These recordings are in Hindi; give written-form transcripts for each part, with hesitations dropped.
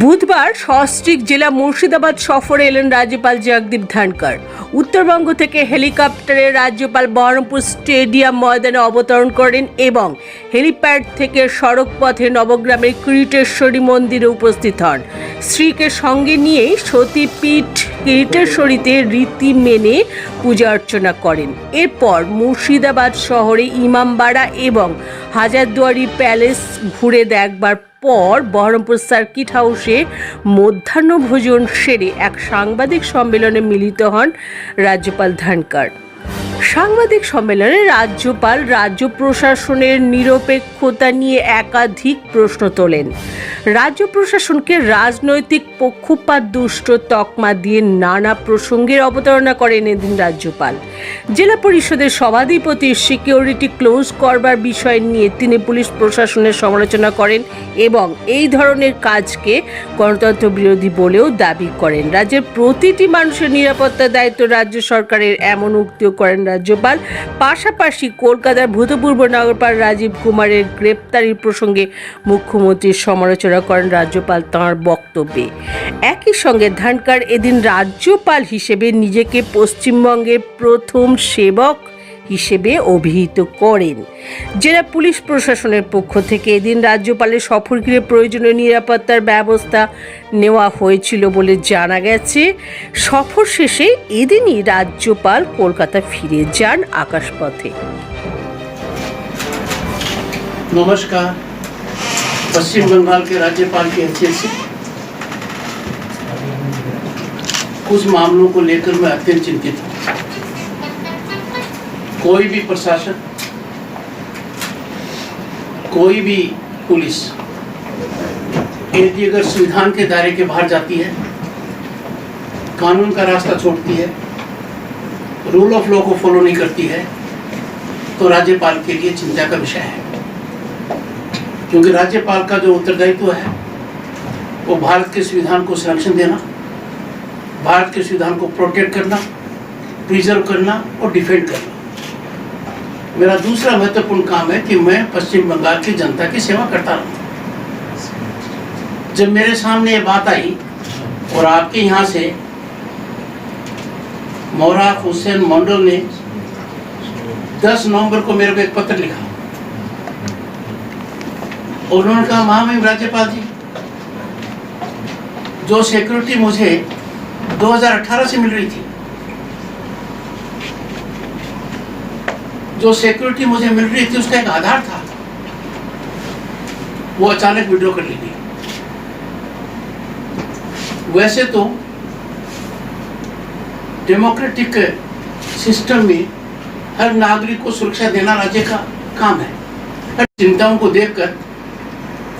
বুধবার সস্ত্রীক জেলা মুর্শিদাবাদ সফরে এলেন রাজ্যপাল জগদীপ ধনকর। উত্তরবঙ্গ থেকে হেলিকপ্টারে রাজ্যপাল বহরমপুর স্টেডিয়াম ময়দানে অবতরণ করেন এবং হেলিপ্যাড থেকে সড়ক পথে নবগ্রামের কিরিটেশ্বরী মন্দিরে উপস্থিত হন। স্ত্রীকে সঙ্গে নিয়ে সতীপীঠ কিরিটেশ্বরীতে রীতি মেনে পূজা অর্চনা করেন। এরপর মুর্শিদাবাদ শহরে ইমামবাড়া এবং হাজারদুয়ারি প্যালেস ঘুরে দেখবার পর বহরমপুর সার্কিট হাউসে মধ্যাহ্নভোজন সেরে এক সাংবাদিক সম্মেলনে মিলিত হন রাজ্যপাল ধনকর। সাংবাদিক সম্মেলনে রাজ্যপাল রাজ্য প্রশাসনের নিরপেক্ষতা নিয়ে একাধিক প্রশ্ন তোলেন। রাজ্য প্রশাসনকে রাজনৈতিক পক্ষপাত দুষ্ট তকমা দিয়ে নানা প্রসঙ্গের অবতারণা করেন এদিন রাজ্যপাল। জেলা পরিষদের সভাধিপতি সিকিউরিটি ক্লোজ করবার বিষয় নিয়ে তিনি পুলিশ প্রশাসনের সমালোচনা করেন এবং এই ধরনের কাজকে গণতন্ত্র বিরোধী বলেও দাবি করেন। রাজ্যের প্রতিটি মানুষের নিরাপত্তার দায়িত্ব রাজ্য সরকারের, এমন উক্তিও করেন রাজ্যপাল। পাশাপাশি কলকাতার ভূতপূর্ব নগরপাল রাজীব কুমারের গ্রেপ্তারির প্রসঙ্গে মুখ্যমন্ত্রীর সমালোচনা করেন রাজ্যপাল তাঁর বক্তব্যে। একই সঙ্গে ধনকর এদিন রাজ্যপাল হিসেবে নিজেকে পশ্চিমবঙ্গের প্রথম সেবক হিসেবে অভিহিত করেন। জেলা পুলিশ প্রশাসনের পক্ষ থেকে এদিন রাজ্যপালের সফর ঘিরে প্রয়োজনীয় নিরাপত্তার ব্যবস্থা নেওয়া হয়েছিল বলে জানা গেছে। সফর শেষে এদিনই রাজ্যপাল কলকাতা ফিরে যান আকাশপথে। नमस्कार। पश्चिम बंगाल के राज्यपाल की हैसियत से कुछ मामलों को लेकर मैं अत्यंत चिंतित हूँ। कोई भी प्रशासन, कोई भी पुलिस यदि अगर संविधान के दायरे के बाहर जाती है, कानून का रास्ता छोड़ती है, रूल ऑफ लॉ को फॉलो नहीं करती है, तो राज्यपाल के लिए चिंता का विषय है। क्योंकि राज्यपाल का जो उत्तरदायित्व है वो भारत के संविधान को संरक्षण देना, भारत के संविधान को प्रोटेक्ट करना, प्रिजर्व करना और डिफेंड करना। मेरा दूसरा महत्वपूर्ण काम है कि मैं पश्चिम बंगाल की जनता की सेवा करता रहूं। जब मेरे सामने ये बात आई और आपके यहाँ से मोराफ हुसैन मंडल ने 10 नवंबर को मेरे को एक पत्र लिखा और उन्होंने कहा, महामहिम राज्यपाल जी, जो सिक्योरिटी मुझे 2018 से मिल रही थी, जो सिक्योरिटी मुझे मिल रही थी उसका एक आधार था, वो अचानक विड्रॉ कर ली गई। वैसे तो डेमोक्रेटिक सिस्टम में हर नागरिक को सुरक्षा देना राज्य का काम है। चिंताओं को देखकर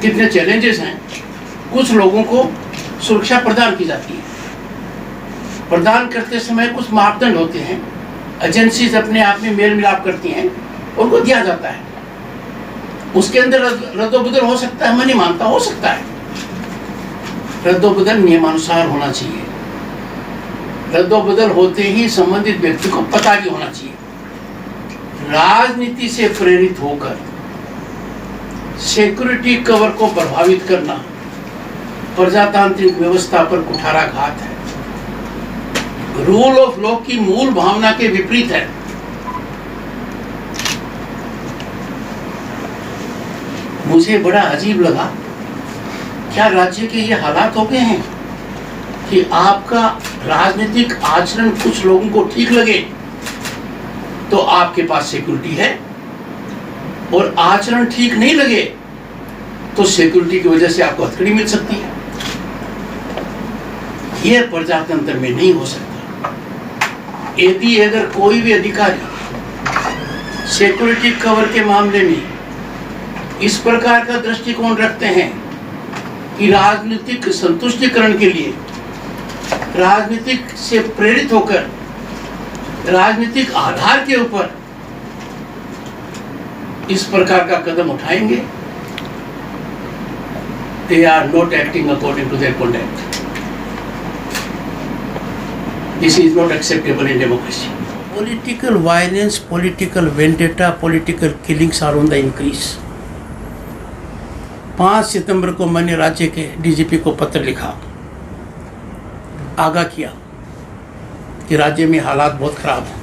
कितने चैलेंजेस हैं, कुछ लोगों को सुरक्षा प्रदान की जाती है। प्रदान करते समय कुछ मापदंड होते हैं, एजेंसीज अपने आप में मेल मिलाप करती हैं, उनको दिया जाता है। उसके अंदर रद्दोबदल हो सकता है, मैं नहीं मानता, हो सकता है। रद्दोबदल नियमानुसार होना चाहिए। रद्दोबदल होते ही संबंधित व्यक्ति को पता भी होना चाहिए। राजनीति से प्रेरित होकर सिक्योरिटी कवर को प्रभावित करना प्रजातांत्रिक व्यवस्था पर कुठाराघात है, रूल ऑफ लॉ की मूल भावना के विपरीत है। मुझे बड़ा अजीब लगा, क्या राज्य के ये हालात हो गए हैं कि आपका राजनीतिक आचरण कुछ लोगों को ठीक लगे तो आपके पास सिक्योरिटी है, और आचरण ठीक नहीं लगे तो सिक्योरिटी की वजह से आपको हथकड़ी मिल सकती है। यह प्रजातंत्र में नहीं हो सकता। यदि अगर कोई भी अधिकारी सिक्योरिटी कवर के मामले में इस प्रकार का दृष्टिकोण रखते हैं कि राजनीतिक संतुष्टिकरण के लिए राजनीतिक से प्रेरित होकर राजनीतिक आधार के ऊपर इस प्रकार का कदम उठाएंगे, they are not acting according to their conduct. This is not acceptable in democracy. Political violence, political vendetta, political killings are on the increase. 5 सितंबर को मैंने राज्य के डीजीपी को पत्र लिखा, आगाह किया कि राज्य में हालात बहुत ख़राब हैं।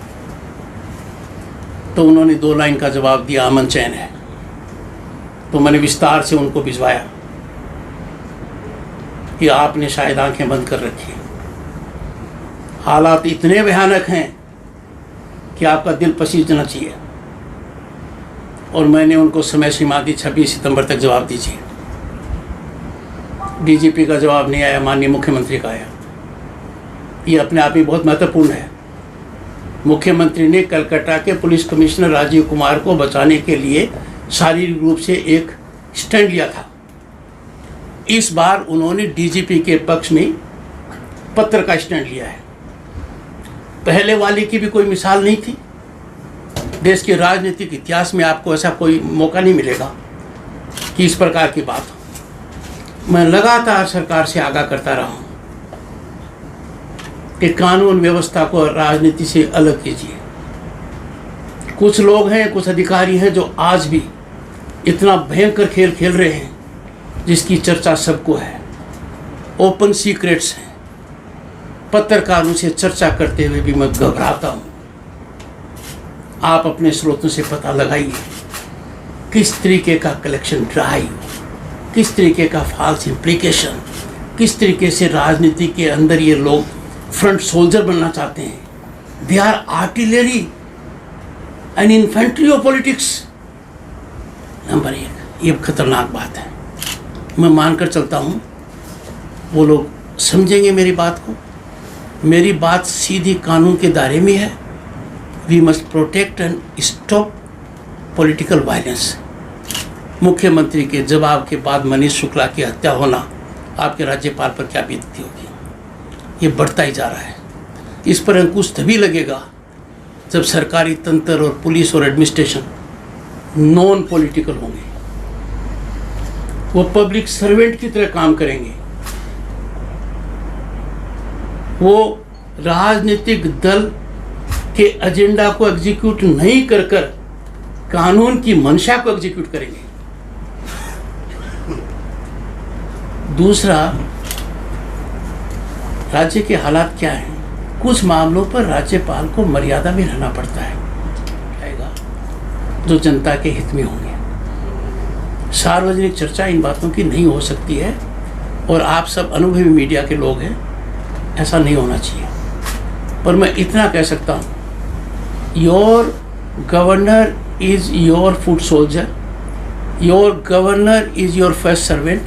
तो उन्होंने 2 लाइन का जवाब दिया, अमन चैन है। तो मैंने विस्तार से उनको भिजवाया कि आपने शायद आंखें बंद कर रखी हैं, हालात इतने भयानक हैं कि आपका दिल पसीजना चाहिए। और मैंने उनको समय सीमा दी, 26 सितंबर तक जवाब दीजिए। डीजीपी का जवाब नहीं आया, माननीय मुख्यमंत्री का आया। ये अपने आप ही बहुत महत्वपूर्ण है। मुख्यमंत्री ने कलकत्ता के पुलिस कमिश्नर राजीव कुमार को बचाने के लिए शारीरिक रूप से एक स्टैंड लिया था। इस बार उन्होंने डीजीपी के पक्ष में पत्र का स्टैंड लिया है। पहले वाले की भी कोई मिसाल नहीं थी। देश के राजनीतिक इतिहास में आपको ऐसा कोई मौका नहीं मिलेगा कि इस प्रकार की बात हो। मैं लगातार सरकार से आगाह करता रहा हूं कि कानून व्यवस्था को राजनीति से अलग कीजिए। कुछ लोग हैं, कुछ अधिकारी हैं जो आज भी इतना भयंकर खेल खेल रहे हैं जिसकी चर्चा सबको है। ओपन सीक्रेट्स हैं। पत्रकारों से चर्चा करते हुए भी मैं घबराता हूं। आप अपने स्रोतों से पता लगाइए किस तरीके का कलेक्शन ड्राइव, किस तरीके का फॉल्स इम्प्लीकेशन, किस तरीके से राजनीति के अंदर ये लोग फ्रंट सोल्जर बनना चाहते हैं। They are artillery and infantry of politics. Number 1, ये खतरनाक बात है। मैं मानकर चलता हूँ वो लोग समझेंगे मेरी बात को। मेरी बात सीधी कानून के दायरे में है। We must protect and stop political violence. मुख्यमंत्री के जवाब के बाद मनीष शुक्ला की हत्या होना आपके राज्यपाल पर क्या बीतती होगी? ये बढ़ता ही जा रहा है। इस पर अंकुश तभी लगेगा जब सरकारी तंत्र और पुलिस और एडमिनिस्ट्रेशन नॉन पॉलिटिकल होंगे। वो पब्लिक सर्वेंट की तरह काम करेंगे। वो राजनीतिक दल के एजेंडा को एग्जीक्यूट नहीं कर कर कानून की मंशा को एग्जीक्यूट करेंगे। दूसरा, राज्य के हालात क्या हैं? कुछ मामलों पर राज्यपाल को मर्यादा में रहना पड़ता है, जो जनता के हित में होंगे। सार्वजनिक चर्चा इन बातों की नहीं हो सकती है और आप सब अनुभवी मीडिया के लोग हैं, ऐसा नहीं होना चाहिए। पर मैं इतना कह सकता हूँ, your governor is your foot soldier, your governor is your first servant,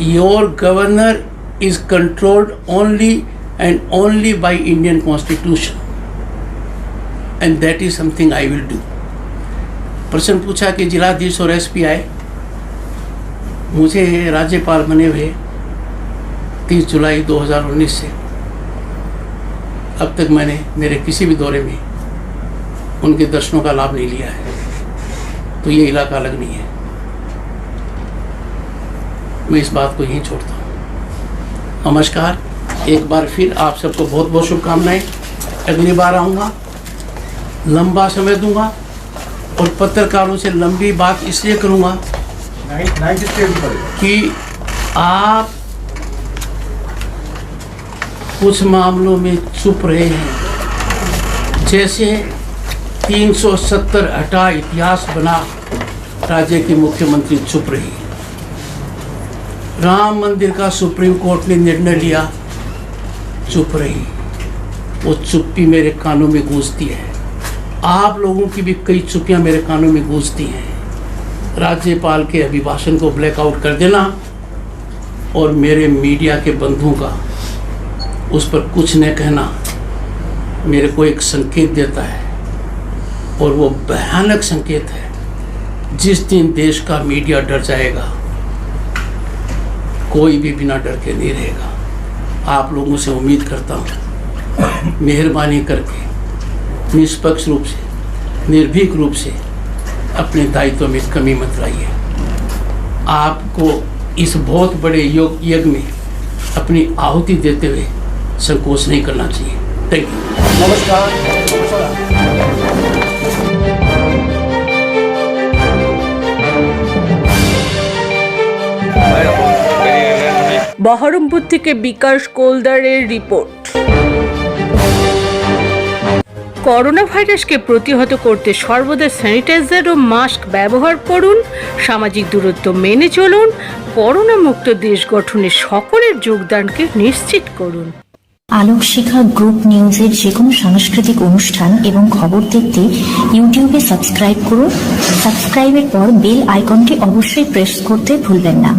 your governor is controlled only and only by Indian Constitution, and that is something I will do. प्रश्न पूछा कि जिलाधीश और एसपी आए। मुझे राज्यपाल बने हुए 30 जुलाई 2019 से अब तक मैंने मेरे किसी भी दौरे में उनके दर्शनों का लाभ नहीं लिया है, तो ये इलाका अलग नहीं है। मैं इस बात को यहीं छोड़ता हूँ। नमस्कार, एक बार फिर आप सबको बहुत बहुत शुभकामनाएं। अगली बार आऊँगा, लंबा समय दूंगा और पत्रकारों से लंबी बात इसलिए करूँगा कि आप कुछ मामलों में चुप रहे हैं। जैसे 370 हटा इतिहास बना, राज्य की मुख्यमंत्री चुप रही। राम मंदिर का सुप्रीम कोर्ट ने निर्णय लिया, चुप रही। वो चुप्पी मेरे कानों में गूंजती है। आप लोगों की भी कई चुप्पियां मेरे कानों में गूंजती हैं। राज्यपाल के अभिभाषण को ब्लैकआउट कर देना और मेरे मीडिया के बंधुओं का उस पर कुछ न कहना मेरे को एक संकेत देता है, और वो भयानक संकेत है। जिस दिन देश का मीडिया डर जाएगा, कोई भी बिना डर के नहीं रहेगा। आप लोगों से उम्मीद करता हूँ, मेहरबानी करके निष्पक्ष रूप से, निर्भीक रूप से अपने दायित्व में कमी मत लाइए। आपको इस बहुत बड़े यज्ञ में अपनी आहुति देते हुए संकोच नहीं करना चाहिए। Thank you. नमस्कार। বহরমপুর থেকে বিকাশ কোলদারের রিপোর্ট। করোনা ভাইরাসকে প্রতিহত করতে সর্বদা স্যানিটাইজার ও মাস্ক ব্যবহার করুন, সামাজিক দূরত্ব মেনে চলুন, করোনা মুক্ত দেশ গঠনে সকলের যোগদানকে নিশ্চিত করুন। আলোক শিখা গ্রুপ নিউজের যে কোনো সাংস্কৃতিক অনুষ্ঠান এবং খবর দেখতে ইউটিউবে সাবস্ক্রাইব করুন। সাবস্ক্রাইবের পর বেল আইকনটি অবশ্যই প্রেস করতে ভুলবেন না।